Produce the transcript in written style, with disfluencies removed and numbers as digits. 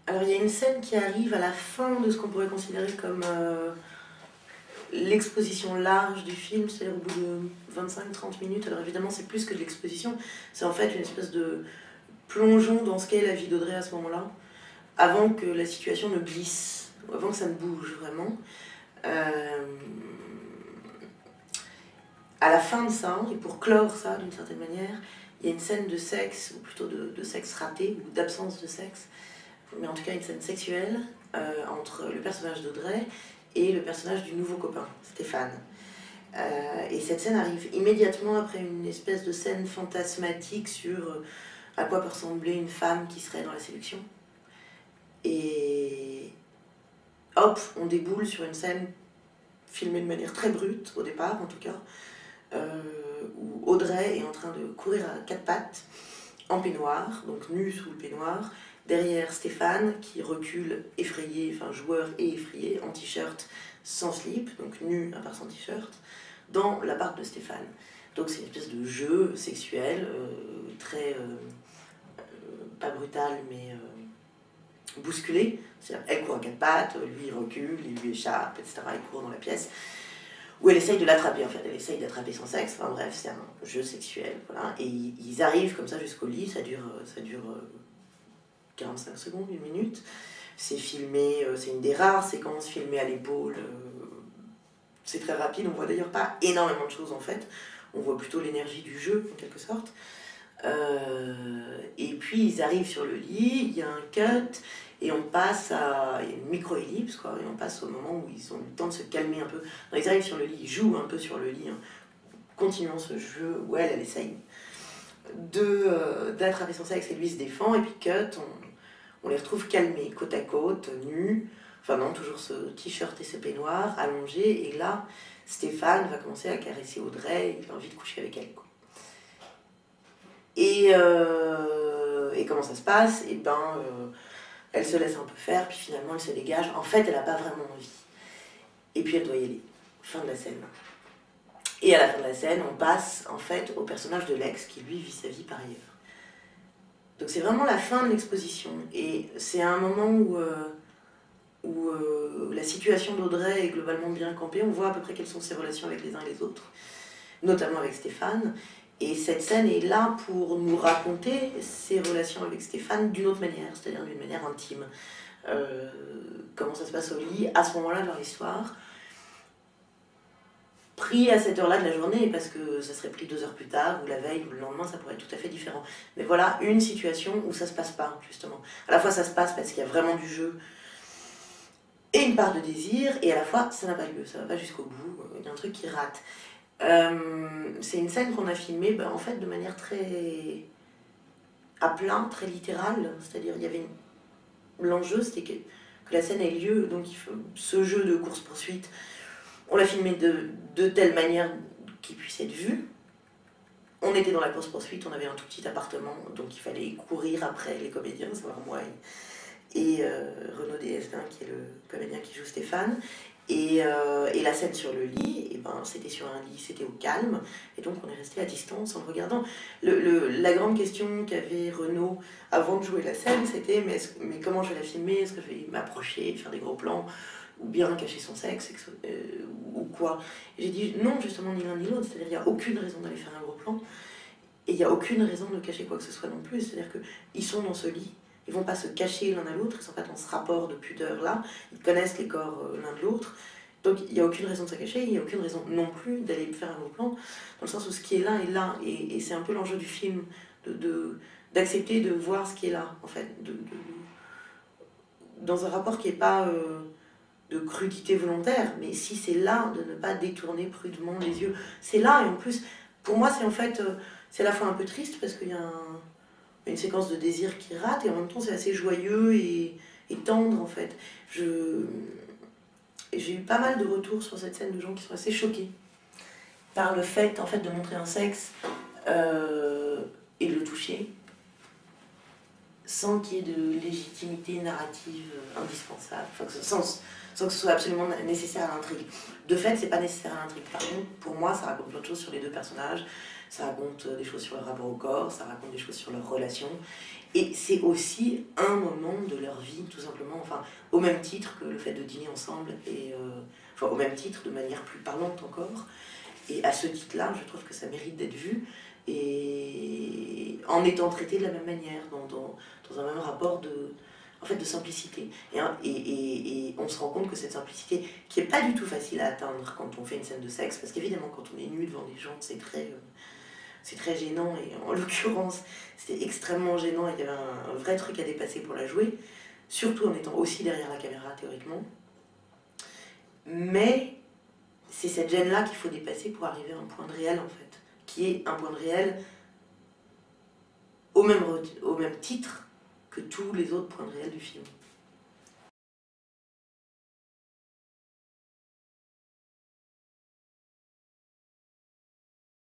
Alors il y a une scène qui arrive à la fin de ce qu'on pourrait considérer comme l'exposition large du film, c'est-à-dire au bout de 25-30 minutes. Alors évidemment c'est plus que de l'exposition, c'est en fait une espèce de plongeon dans ce qu'est la vie d'Audrey à ce moment-là, avant que la situation ne glisse, avant que ça ne bouge vraiment. À la fin de ça, et pour clore ça d'une certaine manière, il y a une scène de sexe, ou plutôt de sexe raté, ou d'absence de sexe, mais en tout cas une scène sexuelle entre le personnage d'Audrey et le personnage du nouveau copain, Stéphane. Et cette scène arrive immédiatement après une espèce de scène fantasmatique sur à quoi peut ressembler une femme qui serait dans la séduction. Et hop, on déboule sur une scène filmée de manière très brute, au départ en tout cas, où Audrey est en train de courir à quatre pattes, en peignoir, donc nue sous le peignoir, derrière Stéphane qui recule effrayé, enfin joueur et effrayé, en t-shirt sans slip, donc nu à part son t-shirt, dans l'appart de Stéphane. Donc c'est une espèce de jeu sexuel, très, pas brutal, mais bousculé. C'est-à-dire, elle court à quatre pattes, lui il recule, il lui échappe, etc. Il court dans la pièce. Où elle essaye de l'attraper, en fait, elle essaye d'attraper son sexe, enfin bref, c'est un jeu sexuel, voilà. Et ils arrivent comme ça jusqu'au lit, ça dure 45 secondes, une minute. C'est filmé, c'est une des rares séquences filmées à l'épaule. C'est très rapide, on voit d'ailleurs pas énormément de choses en fait. On voit plutôt l'énergie du jeu en quelque sorte. Et puis ils arrivent sur le lit, il y a un cut et on passe à une micro-ellipse quoi, et on passe au moment où ils ont le temps de se calmer un peu. Donc, ils arrivent sur le lit, ils jouent un peu sur le lit, hein, continuant ce jeu où elle essaye d'attraper son sexe et lui se défend, et puis cut, on les retrouve calmés, côte à côte, nus, enfin non, toujours ce t-shirt et ce peignoir, allongés, et là, Stéphane va commencer à caresser Audrey, il a envie de coucher avec elle, quoi. Et comment ça se passe? Et ben, elle se laisse un peu faire, puis finalement elle se dégage. En fait, elle n'a pas vraiment envie. Et puis elle doit y aller. Fin de la scène. Et à la fin de la scène, on passe en fait au personnage de l'ex qui lui vit sa vie par ailleurs. Donc c'est vraiment la fin de l'exposition. Et c'est un moment où la situation d'Audrey est globalement bien campée. On voit à peu près quelles sont ses relations avec les uns et les autres, notamment avec Stéphane. Et cette scène est là pour nous raconter ses relations avec Stéphane d'une autre manière, c'est-à-dire d'une manière intime. Comment ça se passe au lit, à ce moment-là de leur histoire. Pris à cette heure-là de la journée, parce que ça serait pris 2 heures plus tard, ou la veille, ou le lendemain, ça pourrait être tout à fait différent. Mais voilà une situation où ça se passe pas, justement. À la fois ça se passe parce qu'il y a vraiment du jeu, et une part de désir, et à la fois ça n'a pas lieu, ça va pas jusqu'au bout, il y a un truc qui rate. C'est une scène qu'on a filmée en fait de manière très à plat, très littérale, c'est-à-dire il y avait l'enjeu c'était que la scène ait lieu, donc ce jeu de course-poursuite, on l'a filmé de telle manière qu'il puisse être vu. On était dans la course-poursuite, on avait un tout petit appartement, donc il fallait courir après les comédiens, savoir moi et Renaud Destin qui est le comédien qui joue Stéphane. Et la scène sur le lit, et ben, c'était sur un lit, c'était au calme, et donc on est resté à distance en le regardant. La grande question qu'avait Renaud avant de jouer la scène, c'était mais comment je vais la filmer? Est-ce que je vais m'approcher, faire des gros plans, ou bien cacher son sexe, ou quoi? Et j'ai dit non, justement, ni l'un ni l'autre, c'est-à-dire il n'y a aucune raison d'aller faire un gros plan, et il n'y a aucune raison de cacher quoi que ce soit non plus, c'est-à-dire qu'ils sont dans ce lit. Ils ne vont pas se cacher l'un à l'autre, ils sont pas dans ce rapport de pudeur-là, ils connaissent les corps l'un de l'autre, donc il n'y a aucune raison de se cacher, il n'y a aucune raison non plus d'aller faire un gros plan, dans le sens où ce qui est là, et c'est un peu l'enjeu du film, d'accepter de voir ce qui est là, en fait, dans un rapport qui n'est pas de crudité volontaire, mais si c'est là, de ne pas détourner prudemment les yeux, c'est là, et en plus, pour moi c'est en fait, c'est à la fois un peu triste, parce qu'il y a une séquence de désir qui rate, et en même temps c'est assez joyeux et tendre en fait. J'ai eu pas mal de retours sur cette scène de gens qui sont assez choqués par le fait en fait de montrer un sexe et de le toucher sans qu'il y ait de légitimité narrative indispensable, enfin, sans que ce soit absolument nécessaire à l'intrigue. De fait, c'est pas nécessaire à l'intrigue. Par contre, pour moi, ça raconte plein de choses sur les deux personnages, ça raconte des choses sur leur rapport au corps, ça raconte des choses sur leurs relations, et c'est aussi un moment de leur vie, tout simplement, enfin, au même titre que le fait de dîner ensemble, et enfin, au même titre, de manière plus parlante encore. Et à ce titre-là, je trouve que ça mérite d'être vu, et en étant traité de la même manière, dans un même rapport de simplicité. Et on se rend compte que cette simplicité, qui n'est pas du tout facile à atteindre quand on fait une scène de sexe, parce qu'évidemment, quand on est nu devant des gens, c'est très gênant, et en l'occurrence, c'était extrêmement gênant, et il y avait un vrai truc à dépasser pour la jouer, surtout en étant aussi derrière la caméra, théoriquement. Mais c'est cette gêne-là qu'il faut dépasser pour arriver à un point de réel, en fait, qui est un point de réel au même titre que tous les autres points de réel du film.